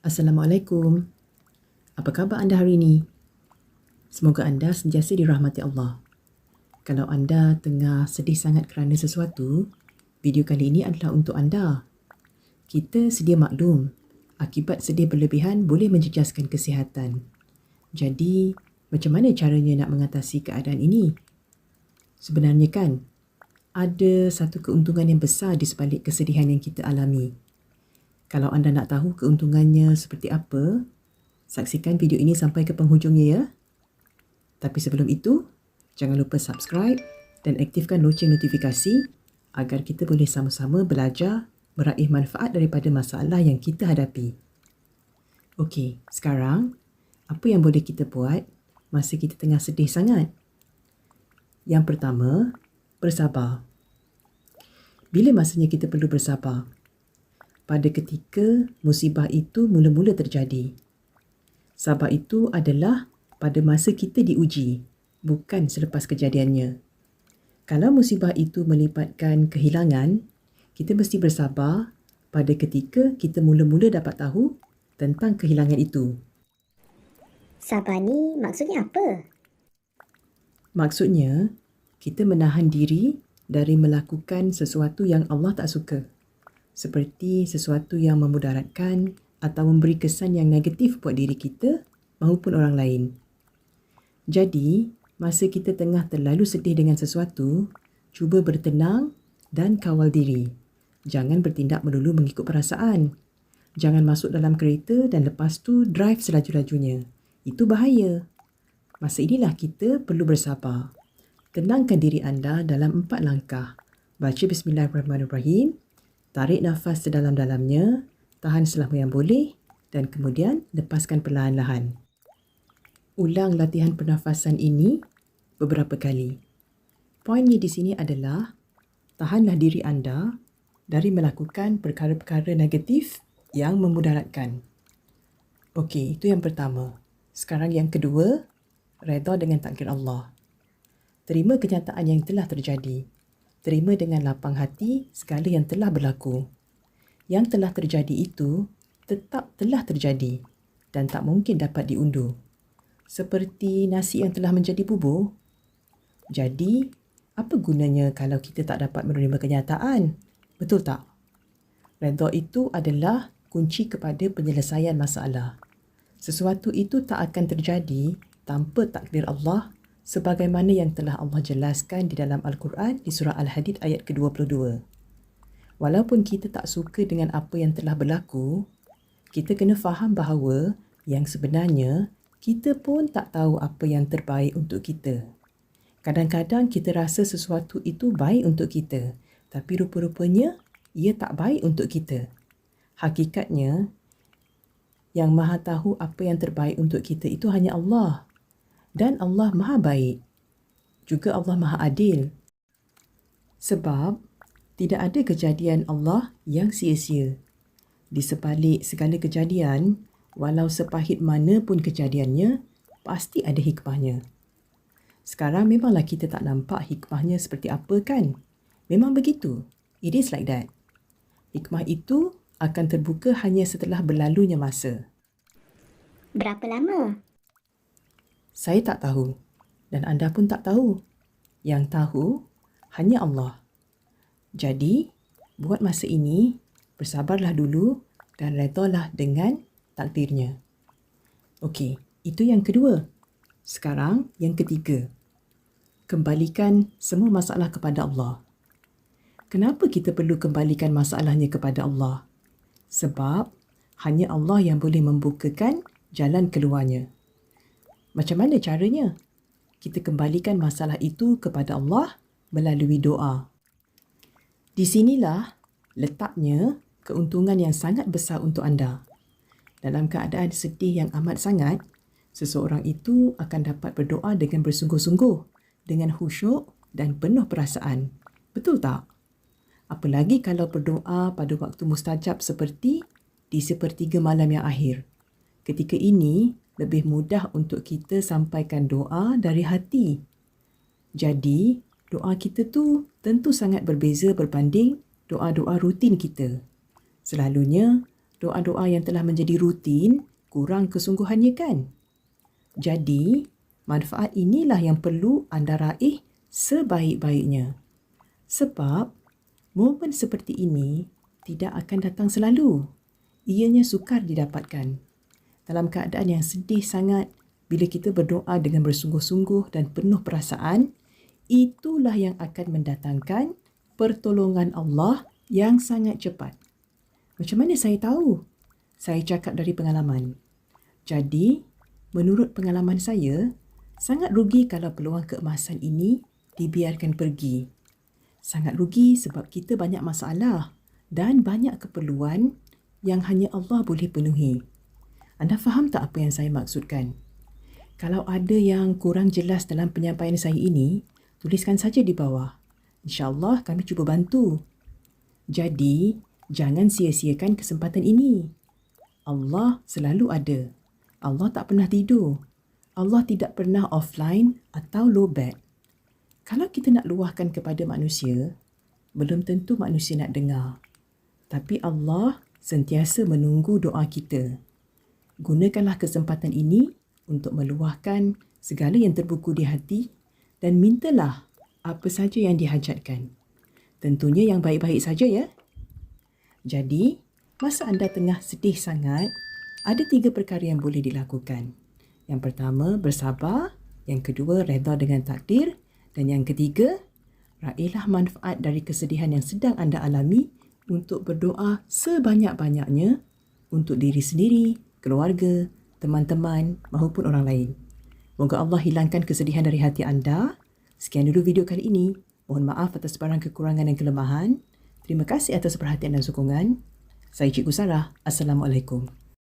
Assalamualaikum. Apa khabar anda hari ini? Semoga anda sentiasa dirahmati Allah. Kalau anda tengah sedih sangat kerana sesuatu, video kali ini adalah untuk anda. Kita sedia maklum, akibat sedih berlebihan boleh menjejaskan kesihatan. Jadi, macam mana caranya nak mengatasi keadaan ini? Sebenarnya kan, ada satu keuntungan yang besar di sebalik kesedihan yang kita alami. Kalau anda nak tahu keuntungannya seperti apa, saksikan video ini sampai ke penghujungnya ya. Tapi sebelum itu, jangan lupa subscribe dan aktifkan loceng notifikasi agar kita boleh sama-sama belajar meraih manfaat daripada masalah yang kita hadapi. Okey, sekarang apa yang boleh kita buat masa kita tengah sedih sangat? Yang pertama, bersabar. Bila masanya kita perlu bersabar? Pada ketika musibah itu mula-mula terjadi. Sabar itu adalah pada masa kita diuji, bukan selepas kejadiannya. Kalau musibah itu melibatkan kehilangan, kita mesti bersabar pada ketika kita mula-mula dapat tahu tentang kehilangan itu. Sabar ni maksudnya apa? Maksudnya, kita menahan diri dari melakukan sesuatu yang Allah tak suka. Seperti sesuatu yang memudaratkan atau memberi kesan yang negatif buat diri kita maupun orang lain. Jadi, masa kita tengah terlalu sedih dengan sesuatu, cuba bertenang dan kawal diri. Jangan bertindak melulu mengikut perasaan. Jangan masuk dalam kereta dan lepas tu drive selaju-lajunya. Itu bahaya. Masa inilah kita perlu bersabar. Tenangkan diri anda dalam 4 langkah. Baca Bismillahirrahmanirrahim, tarik nafas sedalam-dalamnya, tahan selama yang boleh dan kemudian lepaskan perlahan-lahan. Ulang latihan pernafasan ini beberapa kali. Poinnya di sini adalah tahanlah diri anda dari melakukan perkara-perkara negatif yang memudaratkan. Okey, itu yang pertama. Sekarang yang kedua, redha dengan takdir Allah. Terima kenyataan yang telah terjadi. Terima dengan lapang hati segala yang telah berlaku. Yang telah terjadi itu tetap telah terjadi dan tak mungkin dapat diundur. Seperti nasi yang telah menjadi bubur. Jadi, apa gunanya kalau kita tak dapat menerima kenyataan? Betul tak? Redha itu adalah kunci kepada penyelesaian masalah. Sesuatu itu tak akan terjadi tanpa takdir Allah sebagaimana yang telah Allah jelaskan di dalam Al-Quran di surah Al-Hadid ayat ke-22. Walaupun kita tak suka dengan apa yang telah berlaku, kita kena faham bahawa yang sebenarnya kita pun tak tahu apa yang terbaik untuk kita. Kadang-kadang kita rasa sesuatu itu baik untuk kita, tapi rupa-rupanya ia tak baik untuk kita. Hakikatnya, yang maha tahu apa yang terbaik untuk kita itu hanya Allah. Dan Allah maha baik. Juga Allah maha adil. Sebab tidak ada kejadian Allah yang sia-sia. Di sebalik segala kejadian, walau sepahit mana pun kejadiannya, pasti ada hikmahnya. Sekarang memanglah kita tak nampak hikmahnya seperti apa kan? Memang begitu. It is like that. Hikmah itu akan terbuka hanya setelah berlalunya masa. Berapa lama? Saya tak tahu dan anda pun tak tahu. Yang tahu hanya Allah. Jadi, buat masa ini, bersabarlah dulu dan redhalah dengan takdirnya. Okey, itu yang kedua. Sekarang yang ketiga. Kembalikan semua masalah kepada Allah. Kenapa kita perlu kembalikan masalahnya kepada Allah? Sebab hanya Allah yang boleh membukakan jalan keluarnya. Macam mana caranya? Kita kembalikan masalah itu kepada Allah melalui doa. Di sinilah letaknya keuntungan yang sangat besar untuk anda. Dalam keadaan sedih yang amat sangat, seseorang itu akan dapat berdoa dengan bersungguh-sungguh, dengan khusyuk dan penuh perasaan. Betul tak? Apalagi kalau berdoa pada waktu mustajab seperti di sepertiga malam yang akhir. Ketika ini, lebih mudah untuk kita sampaikan doa dari hati. Jadi, doa kita tu tentu sangat berbeza berbanding doa-doa rutin kita. Selalunya, doa-doa yang telah menjadi rutin kurang kesungguhannya kan? Jadi, manfaat inilah yang perlu anda raih sebaik-baiknya. Sebab, momen seperti ini tidak akan datang selalu. Ianya sukar didapatkan. Dalam keadaan yang sedih sangat, bila kita berdoa dengan bersungguh-sungguh dan penuh perasaan, itulah yang akan mendatangkan pertolongan Allah yang sangat cepat. Macam mana saya tahu? Saya cakap dari pengalaman. Jadi, menurut pengalaman saya, sangat rugi kalau peluang keemasan ini dibiarkan pergi. Sangat rugi sebab kita banyak masalah dan banyak keperluan yang hanya Allah boleh penuhi. Anda faham tak apa yang saya maksudkan? Kalau ada yang kurang jelas dalam penyampaian saya ini, tuliskan saja di bawah. InsyaAllah kami cuba bantu. Jadi, jangan sia-siakan kesempatan ini. Allah selalu ada. Allah tak pernah tidur. Allah tidak pernah offline atau lowbat. Kalau kita nak luahkan kepada manusia, belum tentu manusia nak dengar. Tapi Allah sentiasa menunggu doa kita. Gunakanlah kesempatan ini untuk meluahkan segala yang terbuku di hati dan mintalah apa saja yang dihajatkan. Tentunya yang baik-baik saja ya. Jadi, masa anda tengah sedih sangat, ada 3 perkara yang boleh dilakukan. Yang pertama, bersabar. Yang kedua, redha dengan takdir. Dan yang ketiga, raihlah manfaat dari kesedihan yang sedang anda alami untuk berdoa sebanyak-banyaknya untuk diri sendiri, keluarga, teman-teman maupun orang lain. Moga Allah hilangkan kesedihan dari hati anda. Sekian dulu video kali ini. Mohon maaf atas sebarang kekurangan dan kelemahan. Terima kasih atas perhatian dan sokongan. Saya Cikgu Sarah. Assalamualaikum.